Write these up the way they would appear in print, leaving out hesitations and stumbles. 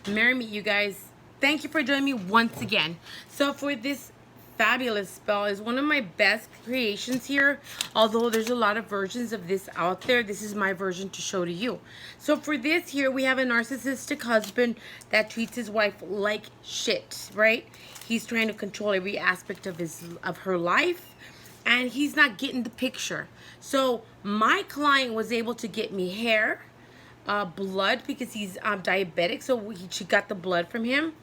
Merry meet you guys. Thank you for joining me once again. So for this fabulous spell is one of my best creations here. Although there's a lot of versions of this out there, this is my version to show to you. So for this here, we have a narcissistic husband that treats his wife like shit, right? He's trying to control every aspect of her life, and he's not getting the picture. So my client was able to get me hair, blood, because he's diabetic, so she got the blood from him.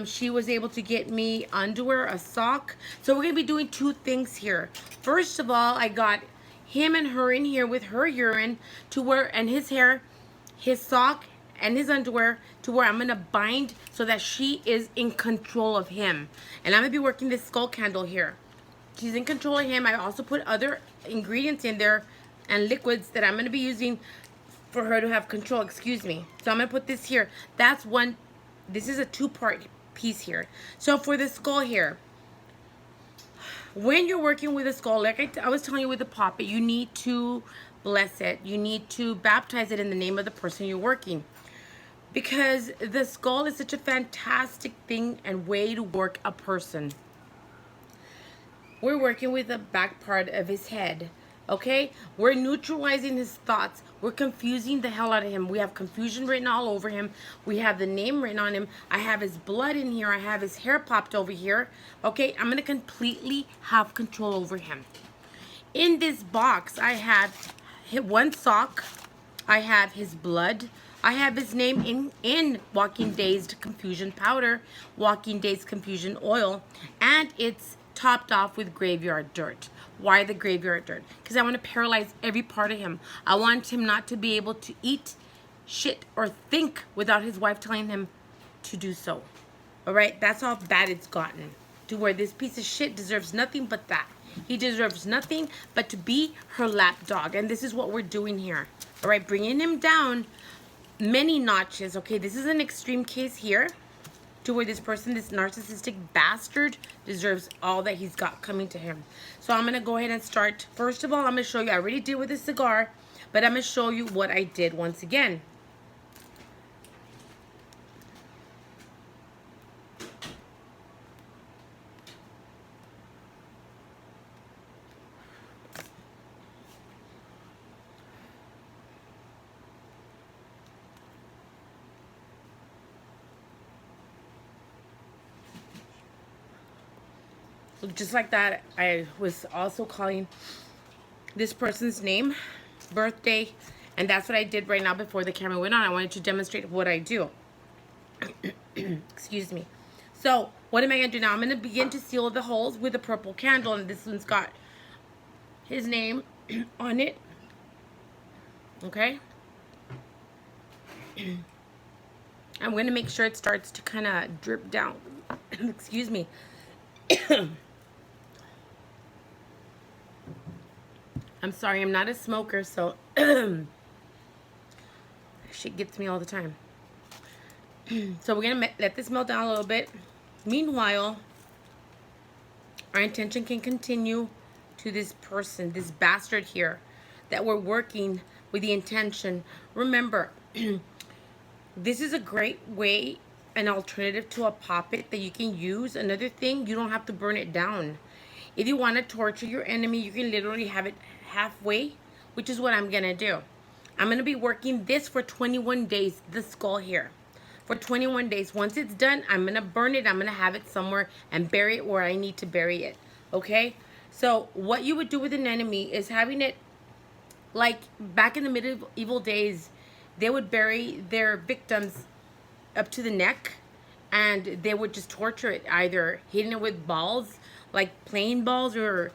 She was able to get me underwear, a sock. So we're gonna be doing two things here. First of all, I got him and her in here with her urine to where, and his hair, his sock, and his underwear, to where I'm gonna bind so that she is in control of him. And I'm gonna be working this skull candle here. She's in control of him. I also put other ingredients in there and liquids that I'm gonna be using for her to have control, excuse me. So I'm gonna put this here. That's one, this is a two-part piece here. So for the skull here, when you're working with a skull, like I was telling you with the puppet, you need to bless it. You need to baptize it in the name of the person you're working. Because the skull is such a fantastic thing and way to work a person. We're working with the back part of his head. Okay, we're neutralizing his thoughts. We're confusing the hell out of him. We have confusion written all over him. We have the name written on him. I have his blood in here. I have his hair popped over here. Okay, I'm gonna completely have control over him. In this box, I have one sock. I have his blood. I have his name in Walking Dazed Confusion powder, Walking Dazed Confusion oil, and it's topped off with graveyard dirt. Why the graveyard dirt? Because I want to paralyze every part of him. I want him not to be able to eat shit or think without his wife telling him to do so. All right, that's how bad it's gotten, to where this piece of shit deserves nothing but that. He deserves nothing but to be her lap dog, and this is what we're doing here. All right, bringing him down many notches. Okay, this is an extreme case here, to where this person, this narcissistic bastard, deserves all that he's got coming to him. So I'm going to go ahead and start. First of all, I'm going to show you, I already did with the cigar, but I'm going to show you what I did once again. Just like that, I was also calling this person's name, birthday, and that's what I did right now before the camera went on. I wanted to demonstrate what I do. Excuse me. So what am I going to do now? I'm going to begin to seal the holes with a purple candle, and this one's got his name on it. Okay. I'm going to make sure it starts to kind of drip down. Excuse me. I'm sorry, I'm not a smoker, so shit gets me all the time. So we're gonna let this melt down a little bit. Meanwhile, our intention can continue to this person, this bastard here, that we're working with the intention. Remember, this is a great way, an alternative to a poppet that you can use. Another thing, you don't have to burn it down. If you want to torture your enemy, you can literally have it halfway, which is what I'm gonna do. I'm gonna be working this for 21 days, the skull here, for 21 days. Once it's done, I'm gonna burn it. I'm gonna have it somewhere and bury it where I need to bury it. Okay, so what you would do with an enemy is having it, like back in the medieval days, they would bury their victims up to the neck, and they would just torture it, either hitting it with balls, like plain balls, or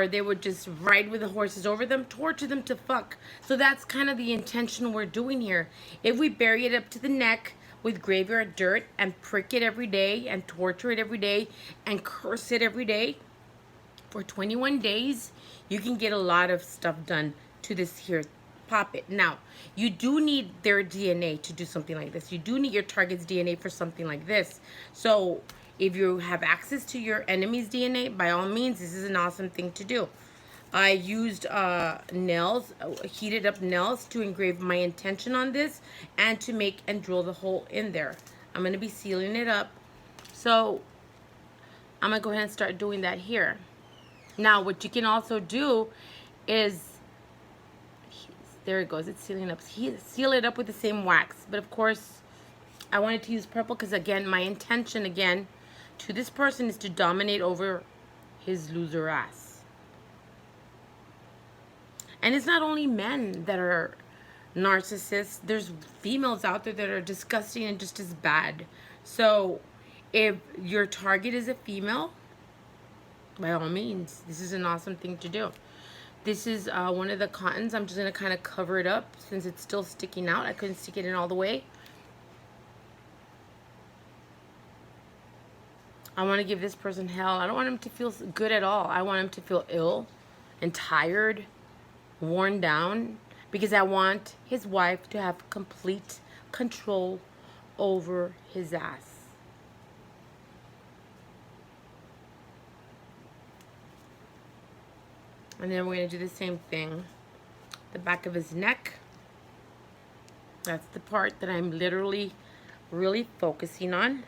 they would just ride with the horses over them, torture them to fuck. So that's kind of the intention we're doing here. If we bury it up to the neck with graveyard dirt and prick it every day and torture it every day and curse it every day for 21 days, you can get a lot of stuff done to this here puppet. Now, you do need their DNA to do something like this. You do need your target's DNA for something like this. So if you have access to your enemy's DNA, by all means, this is an awesome thing to do. I used nails, heated up nails to engrave my intention on this and to make and drill the hole in there. I'm going to be sealing it up. So I'm going to go ahead and start doing that here. Now, what you can also do is, there it goes, it's sealing up. Seal it up with the same wax. But of course, I wanted to use purple because, again, my intention, again, to this person is to dominate over his loser ass. And it's not only men that are narcissists. There's females out there that are disgusting and just as bad. So if your target is a female, by all means, this is an awesome thing to do. This is one of the cottons. I'm just going to kind of cover it up since it's still sticking out. I couldn't stick it in all the way. I want to give this person hell. I don't want him to feel good at all. I want him to feel ill and tired, worn down, because I want his wife to have complete control over his ass. And then we're going to do the same thing. The back of his neck. That's the part that I'm literally really focusing on.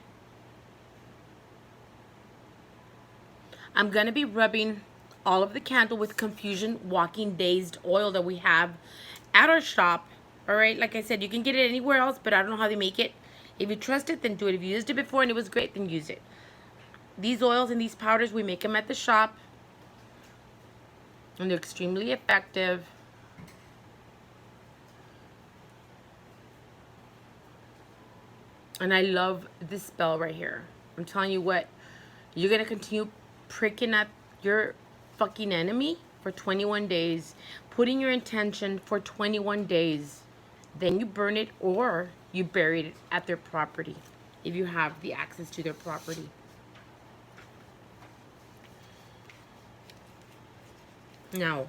I'm going to be rubbing all of the candle with Confusion Walking Dazed oil that we have at our shop. All right, like I said, you can get it anywhere else, but I don't know how they make it. If you trust it, then do it. If you used it before and it was great, then use it. These oils and these powders, we make them at the shop. And they're extremely effective. And I love this spell right here. I'm telling you what, you're going to continue pricking at your fucking enemy for 21 days. Putting your intention for 21 days. Then you burn it or you bury it at their property. If you have the access to their property. Now,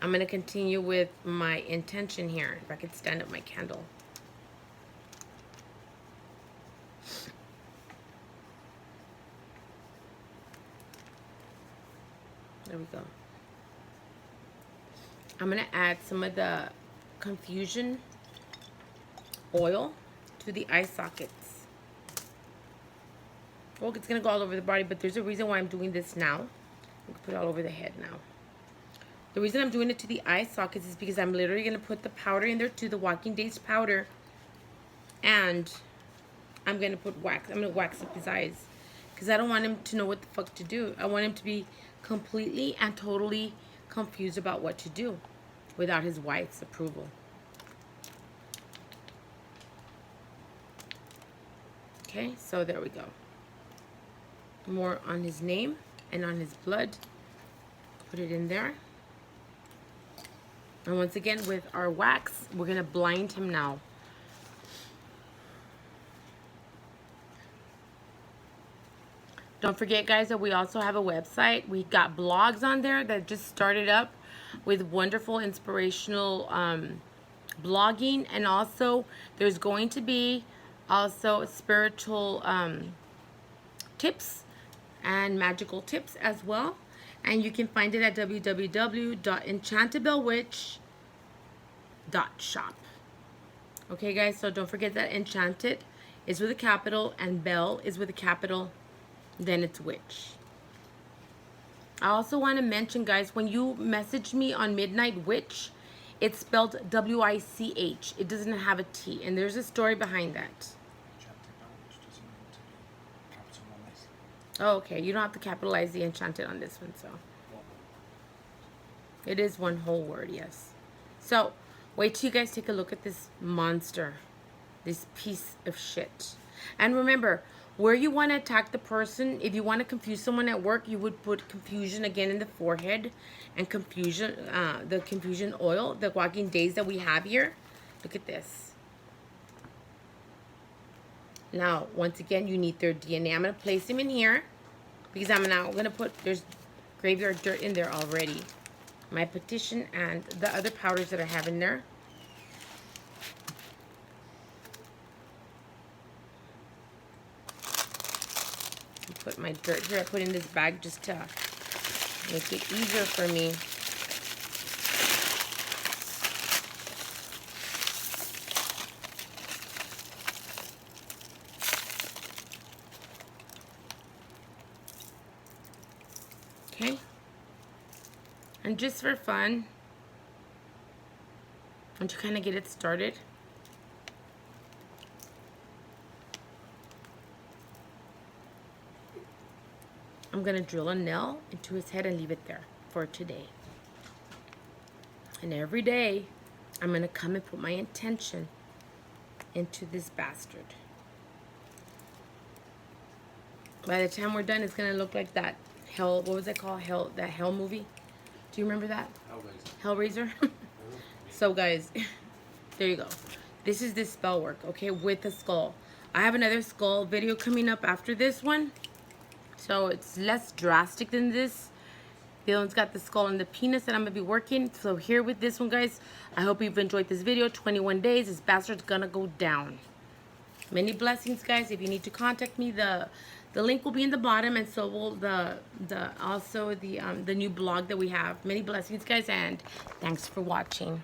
I'm going to continue with my intention here. If I could stand up my candle. There we go. I'm going to add some of the Confusion oil to the eye sockets. Well, it's going to go all over the body, but there's a reason why I'm doing this now. I'm going to put it all over the head now. The reason I'm doing it to the eye sockets is because I'm literally going to put the powder in there too, the Walking Dazed powder. And I'm going to put wax. I'm going to wax up his eyes. Because I don't want him to know what the fuck to do. I want him to be completely and totally confused about what to do without his wife's approval. Okay, so there we go. More on his name and on his blood. Put it in there. And once again, with our wax, we're going to blind him now. Don't forget, guys, that we also have a website. We got blogs on there that just started up with wonderful, inspirational blogging. And also, there's going to be also spiritual tips and magical tips as well. And you can find it at www.enchantabellewitch.shop. Okay, guys, so don't forget that Enchanted is with a capital and Bell is with a capital, then it's Witch. I also want to mention, guys, when you message me on Midnight Witch, it's spelled W-I-C-H. It doesn't have a T, and there's a story behind that. Oh, okay. You don't have to capitalize the Enchanted on this one, so. It is one whole word, yes. So, wait till you guys take a look at this monster. This piece of shit. And remember, where you want to attack the person, if you want to confuse someone at work, you would put Confusion again in the forehead. And Confusion, the Confusion oil, the Walking Days that we have here. Look at this. Now, once again, you need their DNA. I'm going to place them in here because I'm now going to put, there's graveyard dirt in there already. My petition and the other powders that I have in there. Put my dirt here. I put in this bag just to make it easier for me okay? And just for fun, and to kind of get it started, I'm gonna drill a nail into his head and leave it there for today. And every day, I'm gonna come and put my intention into this bastard. By the time we're done, it's gonna look like that Hell, what was it called? That Hell movie. Do you remember that? Hellraiser. So guys, there you go. This is this spell work, okay, with the skull. I have another skull video coming up after this one. So it's less drastic than this. The other one's got the skull and the penis that I'm gonna be working. So here with this one, guys, I hope you've enjoyed this video. 21 days, this bastard's gonna go down. Many blessings, guys. If you need to contact me, the link will be in the bottom, and so will the new blog that we have. Many blessings, guys, and thanks for watching.